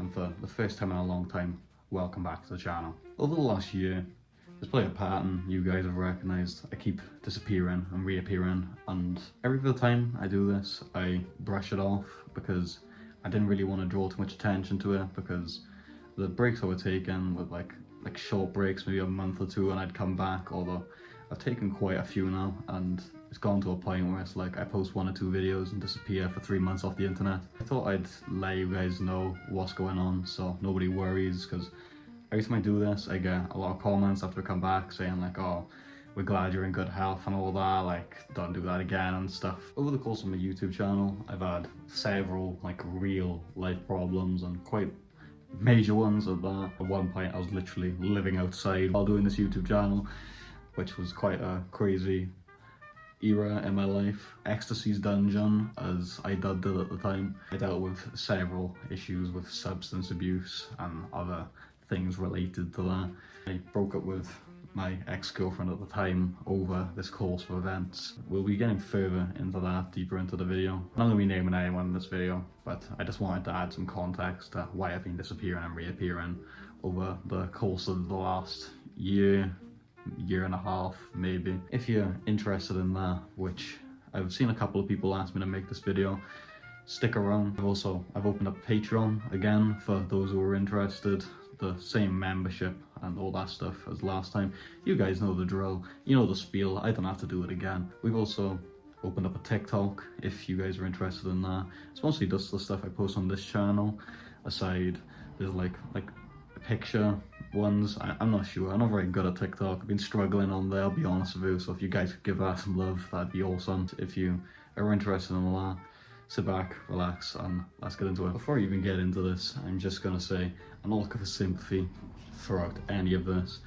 and for the first time in a long time, welcome back to the channel. Over the last year, there's probably a pattern you guys have recognised. I keep disappearing and reappearing, and every other time I do this, I brush it off because I didn't really want to draw too much attention to it, because the breaks I were taking were like short breaks, maybe a month or two, and I'd come back, although I've taken quite a few now, and it's gone to a point where it's like I post 1 or 2 videos and disappear for 3 months off the internet. I thought I'd let you guys know what's going on so nobody worries, because every time I do this I get a lot of comments after I come back saying like, oh, we're glad you're in good health and all that, like don't do that again and stuff. Over the course of my YouTube channel, I've had several like real life problems, and quite major ones at that. At one point I was literally living outside while doing this YouTube channel, which was quite a crazy era in my life. Ecstasy's dungeon, as I dubbed it at the time. I dealt with several issues with substance abuse and other things related to that. I broke up with my ex-girlfriend at the time over this course of events. We'll be getting further into that, deeper into the video. I'm not going to be naming anyone in this video, but I just wanted to add some context to why I've been disappearing and reappearing over the course of the last year and a half maybe. If you're interested in that, which I've seen a couple of people ask me to make this video, stick around. I've opened up Patreon again for those who are interested. The same membership and all that stuff as last time. You guys know the drill, you know the spiel, I don't have to do it again. We've also opened up a TikTok if you guys are interested in that. It's mostly just the stuff I post on this channel. Aside, there's like picture ones. I'm not sure, I'm not very good at TikTok. I've been struggling on there, I'll be honest with you, so if you guys could give that some love, that'd be awesome. If you are interested in that, sit back, relax, and let's get into it. Before I even get into this, I'm just gonna say I'm not looking for sympathy throughout any of this.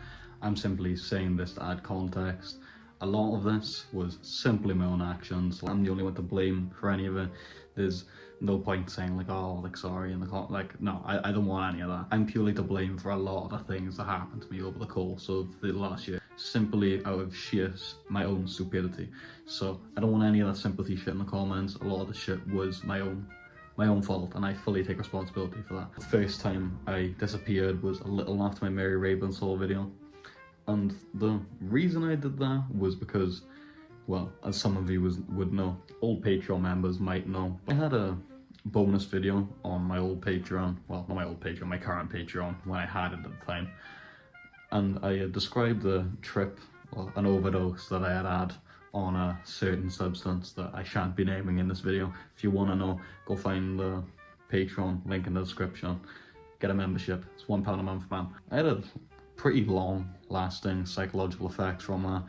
I'm simply saying this to add context. A lot of this was simply my own actions. I'm the only one to blame for any of it. There's no point saying like, oh, like sorry, and like no, I don't want any of that. I'm purely to blame for a lot of the things that happened to me over the course of the last year, simply out of sheer my own stupidity. So I don't want any of that sympathy shit in the comments. A lot of the shit was my own fault, and I fully take responsibility for that. The first time I disappeared was a little after my Mary Ravenshaw video, and the reason I did that was because, well, as some of you would know, old Patreon members might know, I had a bonus video on my old Patreon, well, not my old Patreon, my current Patreon, when I had it at the time, and I had described the trip, or an overdose that I had on a certain substance that I shan't be naming in this video. If you want to know, go find the Patreon link in the description, get a membership, it's £1 a month, man. I had a pretty long lasting psychological effect from that.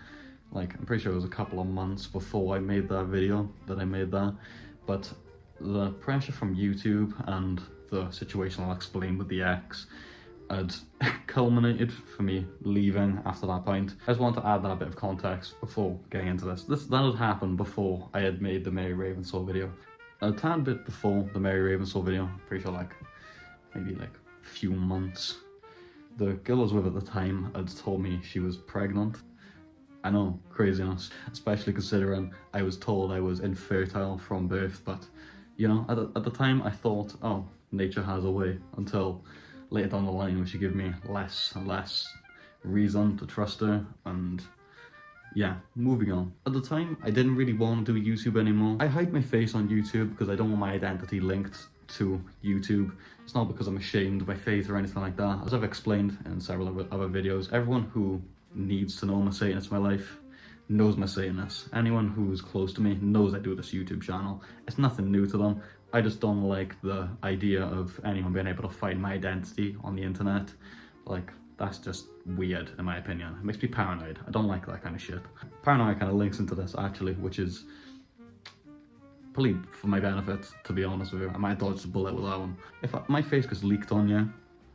Like, I'm pretty sure it was a couple of months before I made that video that I made that, but the pressure from YouTube and the situation I'll explain with the ex had culminated for me leaving after that point. I just wanted to add that bit of context before getting into this. That had happened before I had made the Mary Ravenshaw video. A tad bit before the Mary Ravenshaw video, pretty sure maybe a few months. The girl I was with at the time had told me she was pregnant. I know, craziness, especially considering I was told I was infertile from birth, but you know, at the time I thought, oh, nature has a way, until later down the line when she gave me less and less reason to trust her, and yeah, moving on. At the time, I didn't really want to do YouTube anymore. I hide my face on YouTube because I don't want my identity linked to YouTube. It's not because I'm ashamed of my faith or anything like that. As I've explained in several other videos, everyone who needs to know I'm a Satanist in my life knows my Satanist. Anyone who's close to me knows I do this YouTube channel. It's nothing new to them. I just don't like the idea of anyone being able to find my identity on the internet. Like, that's just weird in my opinion. It makes me paranoid. I don't like that kind of shit. Paranoia kind of links into this actually, which is probably for my benefit, to be honest with you. I might dodge the bullet with that one. If my face gets leaked on you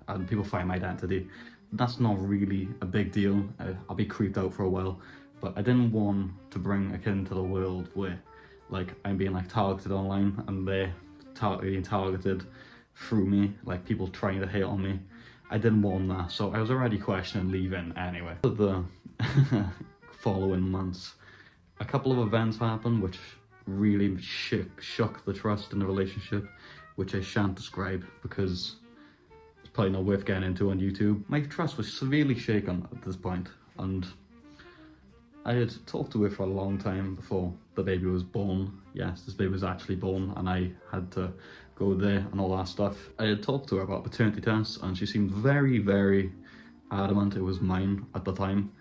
and people find my identity, that's not really a big deal. I'll be creeped out for a while, but I didn't want to bring a kid into the world where like I'm being like targeted online and they're being targeted through me, like people trying to hate on me. I didn't want that, so I was already questioning leaving anyway. For the following months, a couple of events happened which really shook the trust in the relationship, which I shan't describe because probably not worth getting into on YouTube. My trust was severely shaken at this point, and I had talked to her for a long time before the baby was born. Yes, this baby was actually born, and I had to go there and all that stuff. I had talked to her about paternity tests, and she seemed very, very adamant it was mine at the time.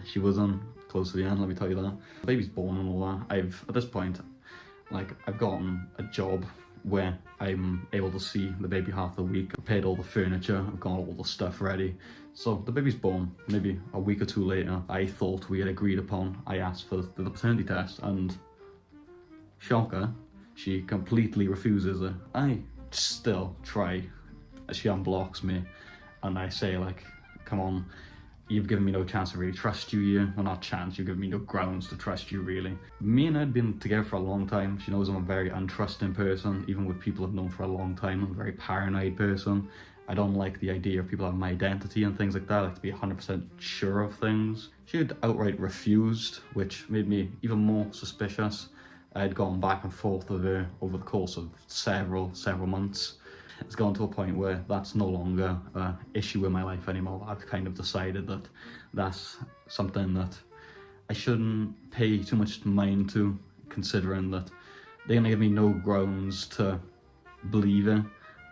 She wasn't close to the end, let me tell you that. The baby's born and all that. At this point, like, I've gotten a job where I'm able to see the baby half the week. I've paid all the furniture, I've got all the stuff ready. So the baby's born. Maybe a week or two later, I thought we had agreed upon, I asked for the paternity test, and shocker, she completely refuses it. I still try. She unblocks me, and I say, like, come on, you've given me no chance to really trust you here. Well, not chance, you've given me no grounds to trust you, really. Me and her had been together for a long time. She knows I'm a very untrusting person, even with people I've known for a long time. I'm a very paranoid person. I don't like the idea of people having my identity and things like that. I like to be 100% sure of things. She had outright refused, which made me even more suspicious. I had gone back and forth with her over the course of several months. It's gone to a point where that's no longer an issue in my life anymore. I've kind of decided that that's something that I shouldn't pay too much mind to, considering that they're gonna give me no grounds to believe it.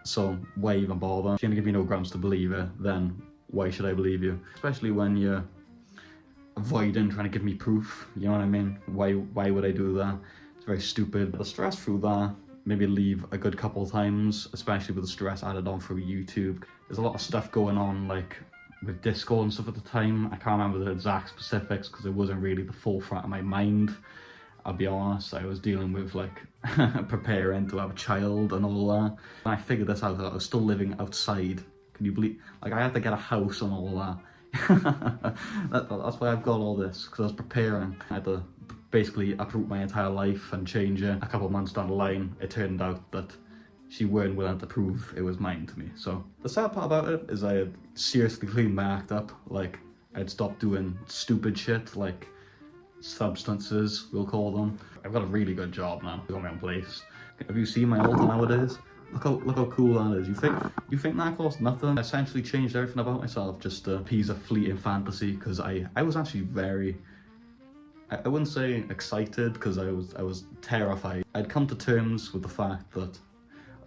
So why even bother? If you're gonna give me no grounds to believe it, then why should I believe you? Especially when you're avoiding trying to give me proof, you know what I mean? Why would I do that? It's very stupid. The stress through that maybe leave a good couple of times, especially with the stress added on through YouTube. There's a lot of stuff going on, like with Discord and stuff at the time. I can't remember the exact specifics because it wasn't really the forefront of my mind. I'll be honest, I was dealing with like preparing to have a child and all that. When I figured this out, I was still living outside. Can you believe? Like, I had to get a house and all that. That's why I've got all this, because I was preparing. I had to basically uproot my entire life and change it. A couple of months down the line, it turned out that she weren't willing to prove it was mine to me. So the sad part about it is I had seriously cleaned my act up. Like, I'd stopped doing stupid shit, like substances, we'll call them. I've got a really good job now. I've got my own place. Have you seen my altar nowadays? Look how cool that is. You think that cost nothing? I essentially changed everything about myself just to appease a fleeting fantasy, because I was actually very, I wouldn't say excited, because I was terrified. I'd come to terms with the fact that,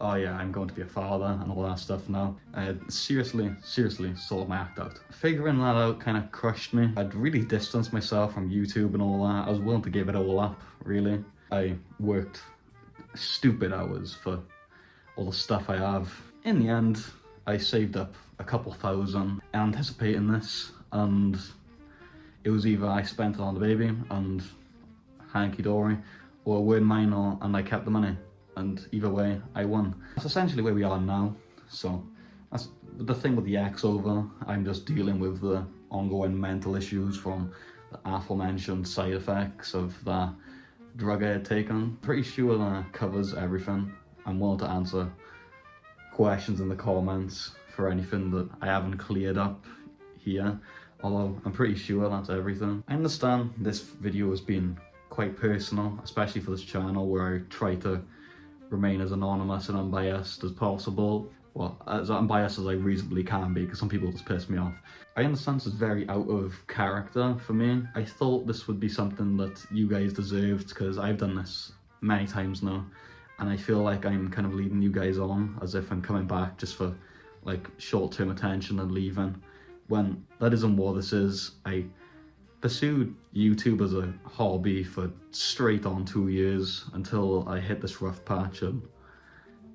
oh yeah, I'm going to be a father and all that stuff now. I had seriously sorted my act out. Figuring that out kind of crushed me. I'd really distanced myself from YouTube and all that. I was willing to give it all up, really. I worked stupid hours for all the stuff I have. In the end, I saved up a couple thousand anticipating this, and it was either I spent it on the baby and hanky-dory, or it weren't mine, and I kept the money. And either way, I won. That's essentially where we are now. So that's the thing with the ex over. I'm just dealing with the ongoing mental issues from the aforementioned side effects of the drug I had taken. Pretty sure that covers everything. I'm willing to answer questions in the comments for anything that I haven't cleared up here, although I'm pretty sure that's everything. I understand this video has been quite personal, especially for this channel where I try to remain as anonymous and unbiased as possible. Well, as unbiased as I reasonably can be, because some people just piss me off. I understand this is very out of character for me. I thought this would be something that you guys deserved, because I've done this many times now, and I feel like I'm kind of leading you guys on as if I'm coming back just for like short-term attention and leaving, when that isn't what this is. I pursued YouTube as a hobby for straight on 2 years until I hit this rough patch, and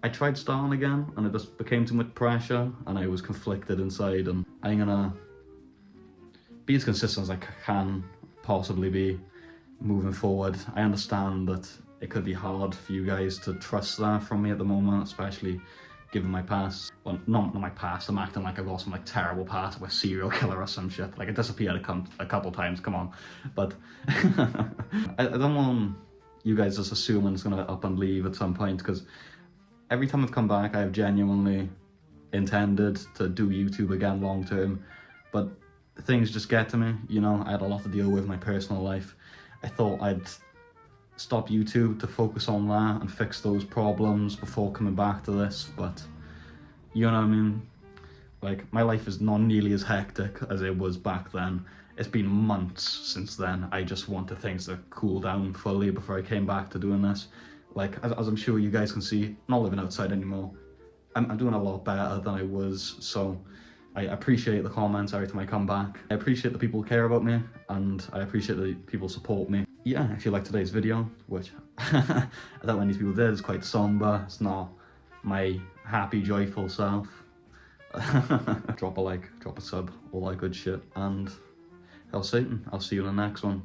I tried starting again and it just became too much pressure and I was conflicted inside, and I'm gonna be as consistent as I can possibly be moving forward. I understand that it could be hard for you guys to trust that from me at the moment, especially given my past. Well, not my past, I'm acting like I've got some like terrible past with a serial killer or some shit. Like, I disappeared a couple times, come on. But I don't want you guys just assuming it's gonna up and leave at some point, because every time I've come back, I have genuinely intended to do YouTube again long term, but things just get to me, you know. I had a lot to deal with in my personal life. I thought I'd stop YouTube to focus on that and fix those problems before coming back to this, but You know what I mean? Like, my life is not nearly as hectic as it was back then. It's been months since then. I just wanted things to cool down fully before I came back to doing this. Like, as I'm sure you guys can see, I'm not living outside anymore. I'm doing a lot better than I was, so I appreciate the comments every time I come back. I appreciate the people who care about me, and I appreciate the people who support me. Yeah, if you like today's video, which I doubt many people did, it's quite somber, it's not my happy, joyful self. Drop a like, drop a sub, all that good shit, and hell Satan, I'll see you in the next one.